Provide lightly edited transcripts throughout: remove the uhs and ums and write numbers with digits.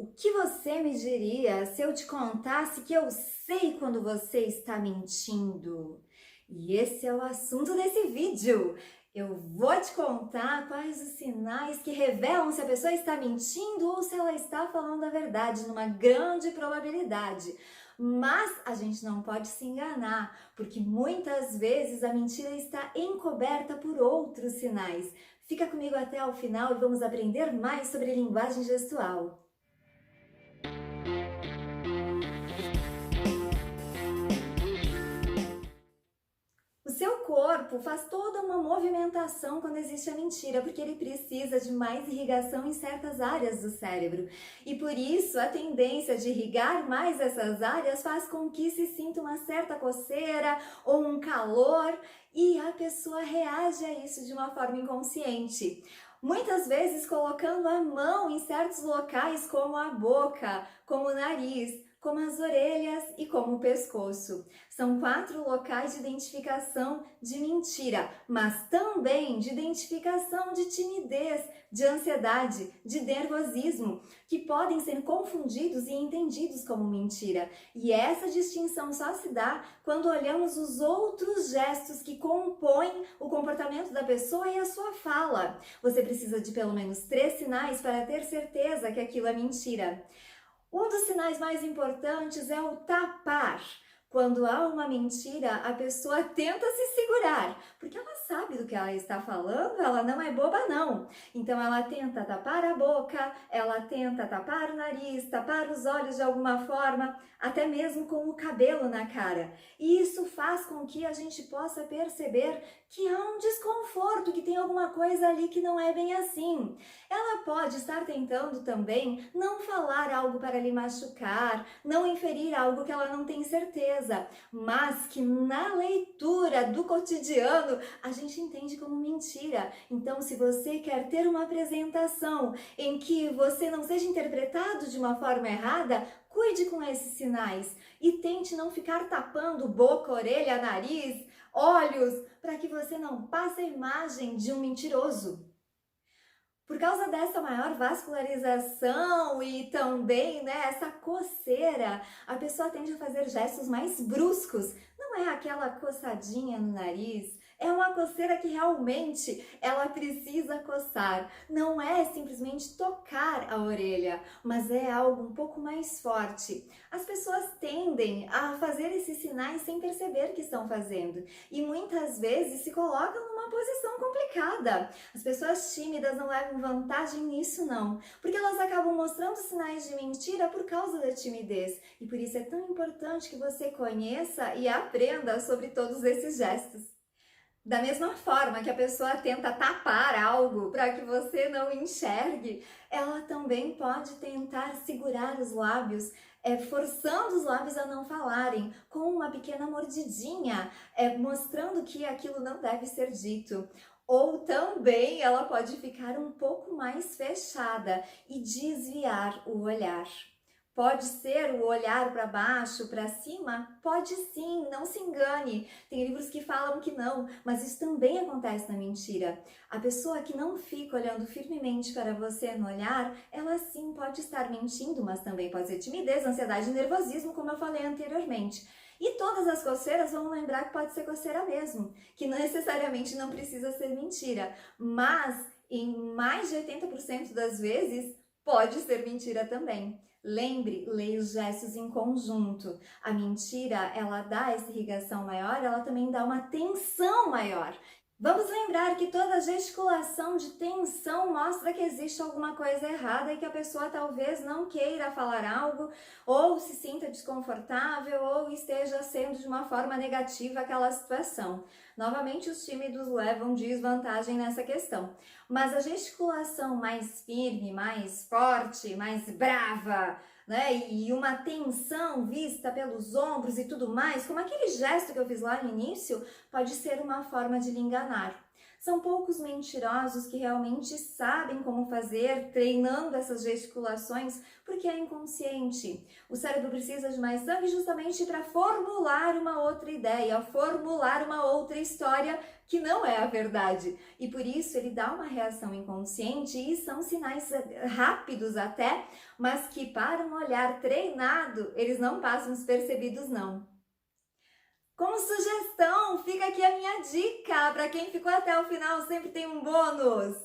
O que você me diria se eu te contasse que eu sei quando você está mentindo? E esse é o assunto desse vídeo. Eu vou te contar quais os sinais que revelam se a pessoa está mentindo ou se ela está falando a verdade, numa grande probabilidade. Mas a gente não pode se enganar, porque muitas vezes a mentira está encoberta por outros sinais. Fica comigo até o final e vamos aprender mais sobre linguagem gestual. O seu corpo faz toda uma movimentação quando existe a mentira, porque ele precisa de mais irrigação em certas áreas do cérebro. E por isso, a tendência de irrigar mais essas áreas faz com que se sinta uma certa coceira ou um calor, e a pessoa reage a isso de uma forma inconsciente. Muitas vezes colocando a mão em certos locais, como a boca, como o nariz, como as orelhas e como o pescoço. São 4 locais de identificação de mentira, mas também de identificação de timidez, de ansiedade, de nervosismo, que podem ser confundidos e entendidos como mentira. E essa distinção só se dá quando olhamos os outros gestos que compõem o comportamento da pessoa e a sua fala. Você precisa de pelo menos 3 sinais para ter certeza que aquilo é mentira. Um dos sinais mais importantes é o tapar. Quando há uma mentira, a pessoa tenta se segurar, porque ela sabe do que ela está falando, ela não é boba não. Então ela tenta tapar a boca, ela tenta tapar o nariz, tapar os olhos de alguma forma, até mesmo com o cabelo na cara. E isso faz com que a gente possa perceber que há um desconforto, que tem alguma coisa ali que não é bem assim. Ela pode estar tentando também não falar algo para lhe machucar, não inferir algo que ela não tem certeza, mas que na leitura do cotidiano a gente entende como mentira. Então, se você quer ter uma apresentação em que você não seja interpretado de uma forma errada, cuide com esses sinais e tente não ficar tapando boca, orelha, nariz, olhos, para que você não passe a imagem de um mentiroso. Por causa dessa maior vascularização e também, essa coceira, a pessoa tende a fazer gestos mais bruscos. Não é aquela coçadinha no nariz, é uma coceira que realmente ela precisa coçar. Não é simplesmente tocar a orelha, mas é algo um pouco mais forte. As pessoas tendem a fazer esses sinais sem perceber que estão fazendo e muitas vezes se colocam numa posição complicada. As pessoas tímidas não levam vantagem nisso não, porque elas acabam mostrando sinais de mentira por causa da timidez. E por isso é tão importante que você conheça e aprenda sobre todos esses gestos. Da mesma forma que a pessoa tenta tapar algo para que você não enxergue, ela também pode tentar segurar os lábios, forçando os lábios a não falarem, com uma pequena mordidinha, mostrando que aquilo não deve ser dito. Ou também ela pode ficar um pouco mais fechada e desviar o olhar. Pode ser o olhar para baixo, para cima? Pode sim, não se engane. Tem livros que falam que não, mas isso também acontece na mentira. A pessoa que não fica olhando firmemente para você no olhar, ela sim pode estar mentindo, mas também pode ser timidez, ansiedade e nervosismo, como eu falei anteriormente. E todas as coceiras, vamos lembrar que pode ser coceira mesmo, que necessariamente não precisa ser mentira, mas em mais de 80% das vezes pode ser mentira também. Lembre, leia os gestos em conjunto. A mentira, ela dá essa irrigação maior, ela também dá uma tensão maior. Vamos lembrar que toda gesticulação de tensão mostra que existe alguma coisa errada e que a pessoa talvez não queira falar algo, ou se sinta desconfortável, ou esteja sendo de uma forma negativa aquela situação. Novamente, os tímidos levam desvantagem nessa questão. Mas a gesticulação mais firme, mais forte, mais brava, e uma tensão vista pelos ombros e tudo mais, como aquele gesto que eu fiz lá no início, pode ser uma forma de lhe enganar. São poucos mentirosos que realmente sabem como fazer, treinando essas gesticulações, porque é inconsciente. O cérebro precisa de mais sangue justamente para formular uma outra ideia, formular uma outra história que não é a verdade. E por isso ele dá uma reação inconsciente e são sinais rápidos até, mas que para um olhar treinado, eles não passam despercebidos não. Como sugestão, fica aqui a minha dica, para quem ficou até o final sempre tem um bônus.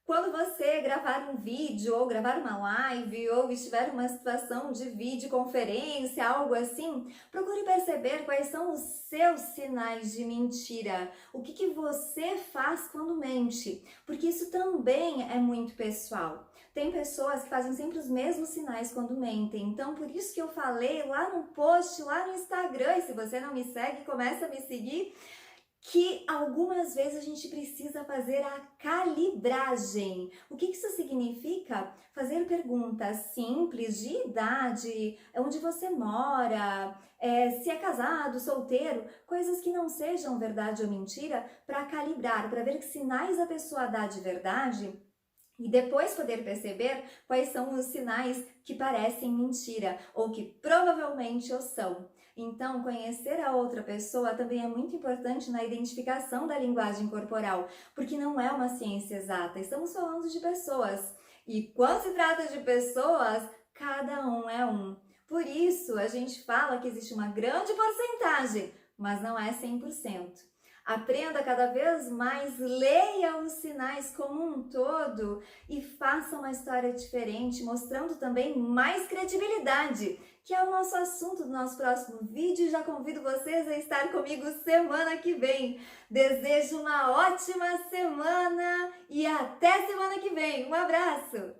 Quando você gravar um vídeo ou gravar uma live ou estiver em uma situação de videoconferência, algo assim, procure perceber quais são os seus sinais de mentira. O que você faz quando mente, porque isso também é muito pessoal. Tem pessoas que fazem sempre os mesmos sinais quando mentem, então por isso que eu falei lá no post, lá no Instagram, e se você não me segue, começa a me seguir, que algumas vezes a gente precisa fazer a calibragem. O que isso significa? Fazer perguntas simples de idade, onde você mora, se é casado, solteiro, coisas que não sejam verdade ou mentira, para calibrar, para ver que sinais a pessoa dá de verdade e depois poder perceber quais são os sinais que parecem mentira ou que provavelmente o são. Então, conhecer a outra pessoa também é muito importante na identificação da linguagem corporal, porque não é uma ciência exata, estamos falando de pessoas. E quando se trata de pessoas, cada um é um. Por isso, a gente fala que existe uma grande porcentagem, mas não é 100%. Aprenda cada vez mais, leia os sinais como um todo e faça uma história diferente, mostrando também mais credibilidade, que é o nosso assunto do nosso próximo vídeo. Já convido vocês a estar comigo semana que vem. Desejo uma ótima semana e até semana que vem. Um abraço!